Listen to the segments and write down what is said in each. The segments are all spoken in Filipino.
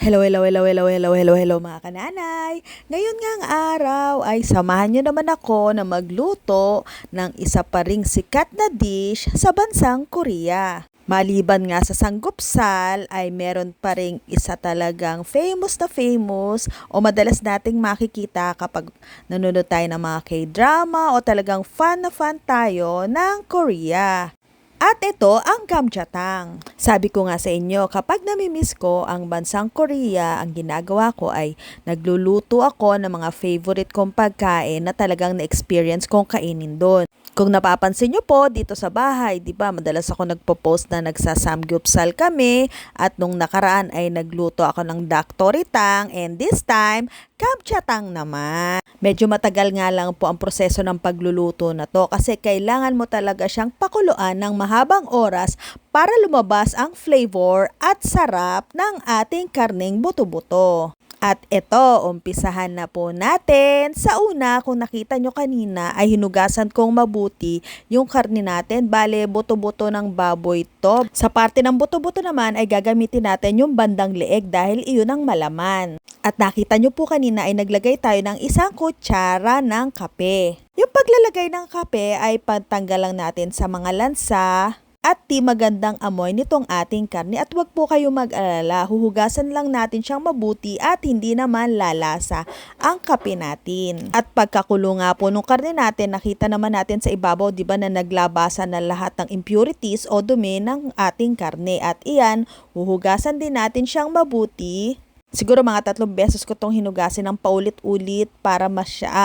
Hello, hello, hello, hello, hello, hello, hello mga kananay. Ngayon ngang araw ay samahan nyo naman ako na magluto ng isa pa ring sikat na dish sa bansang Korea. Maliban nga sa sanggupsal ay meron pa ring isa talagang famous na famous o madalas nating makikita kapag nanonood tayo ng mga K-drama o talagang fan na fan tayo ng Korea. At ito ang gamjatang. Sabi ko nga sa inyo, kapag namimiss ko ang bansang Korea, ang ginagawa ko ay nagluluto ako ng mga favorite kong pagkain na talagang na-experience kong kainin doon. Kung napapansin nyo po dito sa bahay, di ba, madalas ako nagpo-post na nagsasamgyupsal kami at nung nakaraan ay nagluto ako ng daktoritang and this time, gamjatang naman. Medyo matagal nga lang po ang proseso ng pagluluto na to kasi kailangan mo talaga siyang pakuluan ng mahabang oras para lumabas ang flavor at sarap ng ating karneng buto-buto. At ito, umpisahan na po natin. Sa una, kung nakita nyo kanina, ay hinugasan kong mabuti yung karne natin. Bale, buto-buto ng baboy to. Sa parte ng buto-buto naman ay gagamitin natin yung bandang leeg dahil iyon ang malaman. At nakita nyo po kanina ay naglagay tayo ng isang kutsara ng kape. Yung paglalagay ng kape ay pantanggal lang natin sa mga lansa at di magandang amoy nitong ating karne at wag po kayo mag-alala, huhugasan lang natin siyang mabuti at hindi naman lalasa ang kape natin. At pagkakulo nga po nung karne natin, nakita naman natin sa ibabaw, di ba, na naglabasan na lahat ng impurities o dumi ng ating karne at iyan, huhugasan din natin siyang mabuti. Siguro mga 3 beses ko tong hinugasin ng paulit-ulit para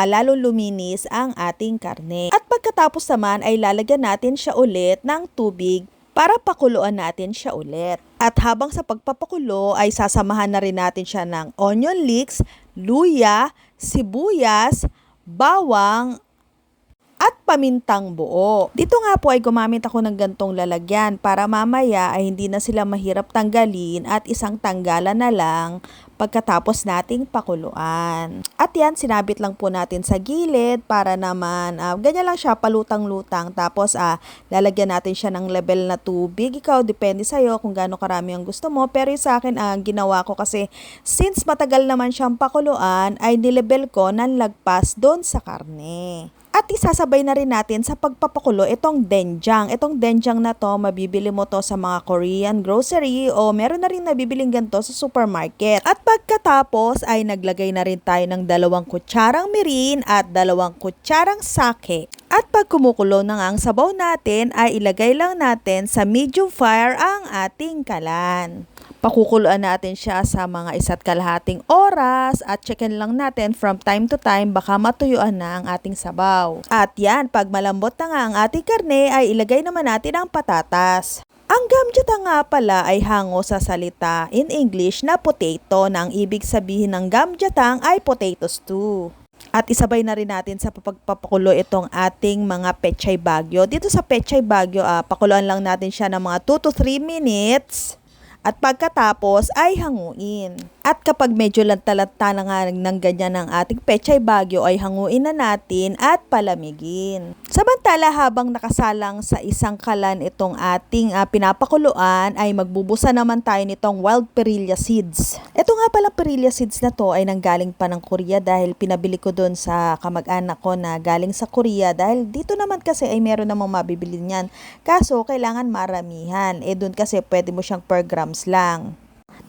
lalo luminis ang ating karne. At pagkatapos naman ay lalagyan natin siya ulit ng tubig para pakuluan natin siya ulit. At habang sa pagpapakulo ay sasamahan na rin natin siya ng onion leeks, luya, sibuyas, bawang, at pamintang buo. Dito nga po ay gumamit ako ng gantong lalagyan para mamaya ay hindi na sila mahirap tanggalin at isang tanggalan na lang pagkatapos nating pakuluan. At yan, sinabit lang po natin sa gilid para naman ganyan lang siya, palutang-lutang. Tapos lalagyan natin siya ng level na tubig. Ikaw, depende sa'yo kung gaano karami ang gusto mo. Pero sa akin, ginawa ko kasi since matagal naman siyang pakuluan, ay nilebel ko ng lagpas doon sa karne. At isasabay na rin natin sa pagpapakulo itong doenjang. Itong doenjang na to, mabibili mo to sa mga Korean grocery o meron na rin nabibiling ganito sa supermarket. At pagkatapos ay naglagay na rin tayo ng 2 kutsarang mirin at 2 kutsarang sake. At pag kumukulo na nga ang sabaw natin ay ilagay lang natin sa medium fire ang ating kalan. Pakukuluan natin siya sa mga 1.5 oras at checkin lang natin from time to time baka matuyuan na ang ating sabaw. At yan, pag malambot na nga ang ating karne ay ilagay naman natin ang patatas. Ang gamjatang nga pala ay hango sa salita in English na potato na ang ibig sabihin ng gamjatang ay potato stew. At isabay na rin natin sa pagpapakulo itong ating mga pechay bagyo. Dito sa pechay bagyo, pakuluan lang natin siya ng mga 2 to 3 minutes. At pagkatapos ay hanguin. At kapag medyo lantalata na nga ng ganyan ng ating pechay bagyo ay hanguin na natin at palamigin. Samantala habang nakasalang sa isang kalan itong ating pinapakuluan ay magbubusa naman tayo nitong wild perilla seeds. Ito nga pala perilla seeds na to ay nanggaling pa ng Korea dahil pinabili ko doon sa kamag-anak ko na galing sa Korea dahil dito naman kasi ay meron namang mabibili niyan. Kaso kailangan maramihan. Doon kasi pwede mo siyang per grams lang.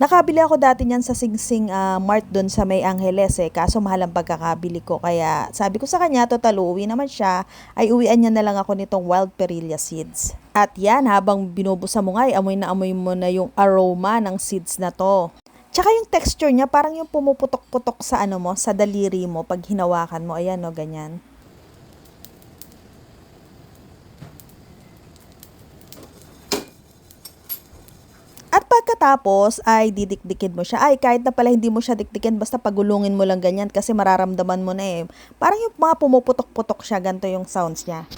Nakabili ako dati niyan sa Sing Sing Mart doon sa May Angeles kaso mahal ang pagkakabili ko kaya sabi ko sa kanya total uwi naman siya ay uwian niya na lang ako nitong wild perilla seeds. At yan, habang binubusa mo nga ay amoy mo na yung aroma ng seeds na to. Tsaka yung texture niya parang yung pumuputok-putok sa sa daliri mo pag hinawakan mo, ayan ganyan. At pagkatapos ay didikdikin mo siya. Ay kahit na pala hindi mo siya dikdikin, basta pagulungin mo lang ganyan kasi mararamdaman mo na parang yung mga pumuputok-putok siya, ganito yung sounds niya.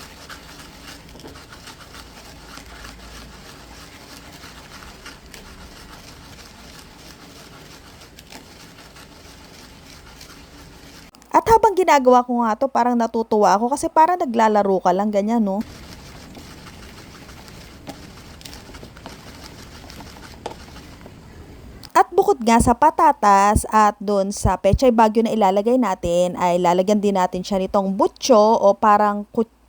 At habang ginagawa ko nga to, parang natutuwa ako kasi parang naglalaro ka lang ganyan, no? At bukod nga sa patatas at doon sa pechay bagyo na ilalagay natin ay lalagyan din natin siya nitong butcho o parang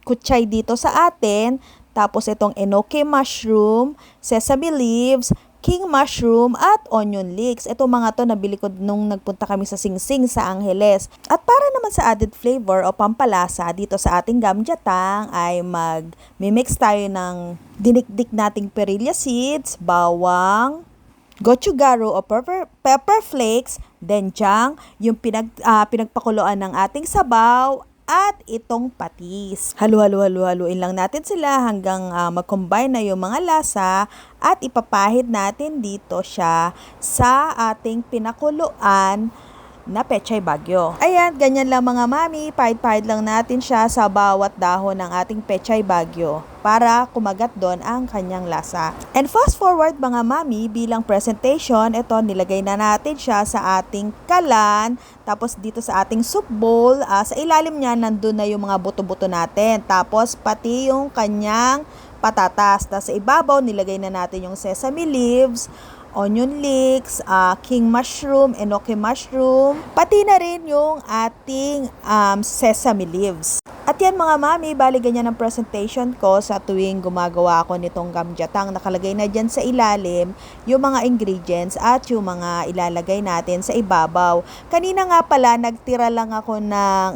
kutsay dito sa atin. Tapos itong enoki mushroom, sesame leaves, king mushroom at onion leeks. Ito mga to nabili ko nung nagpunta kami sa Singsing sa Angeles. At para naman sa added flavor o pampalasa dito sa ating gamjatang ay mag-mix tayo ng dinikdik nating perilla seeds, bawang, gochugaru o pepper flakes, denjang, yung pinagpakuluan ng ating sabaw, at itong patis. Haluin lang natin sila hanggang mag-combine na yung mga lasa at ipapahid natin dito siya sa ating pinakuluan na pechay bagyo. Ayan, ganyan lang mga mami, pahid-pahid lang natin siya sa bawat dahon ng ating pechay bagyo para kumagat doon ang kanyang lasa. And fast forward mga mami, bilang presentation, ito nilagay na natin siya sa ating kalan, tapos dito sa ating soup bowl, sa ilalim niya nandun na yung mga buto-buto natin, tapos pati yung kanyang patatas. Tapos sa ibabaw, nilagay na natin yung sesame leaves, onion leeks, king mushroom, enoki mushroom, pati na rin yung ating sesame leaves. At yan mga mami, bali ganyan ang presentation ko sa tuwing gumagawa ako nitong gamjatang. Nakalagay na dyan sa ilalim yung mga ingredients at yung mga ilalagay natin sa ibabaw. Kanina nga pala, nagtira lang ako ng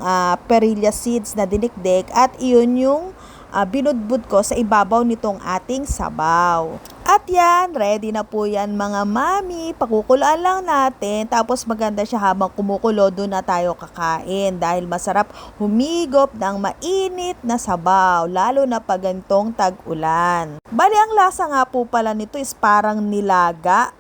perilla seeds na dinikdik at iyon yung binudbud ko sa ibabaw nitong ating sabaw. At yan, ready na po yan mga mami. Pakukuluan lang natin. Tapos maganda siya habang kumukulo, doon na tayo kakain. Dahil masarap humigop ng mainit na sabaw. Lalo na pag gantong tag-ulan. Bali, ang lasa nga po pala nito is parang nilaga.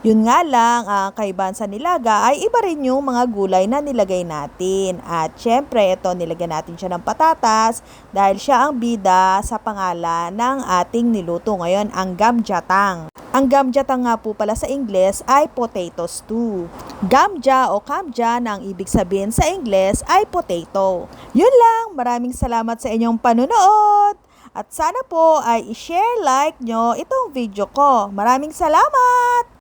Yun nga lang, kaibahan sa nilaga ay iba rin yung mga gulay na nilagay natin. At syempre, ito nilagyan natin siya ng patatas dahil siya ang bida sa pangalan ng ating niluto ngayon, ang gamjatang. Ang gamjatang nga po pala sa Ingles ay potato stew. Gamja o kamja na ang ibig sabihin sa Ingles ay potato. Yun lang, maraming salamat sa inyong panunood. At sana po ay i-share, like nyo itong video ko. Maraming salamat!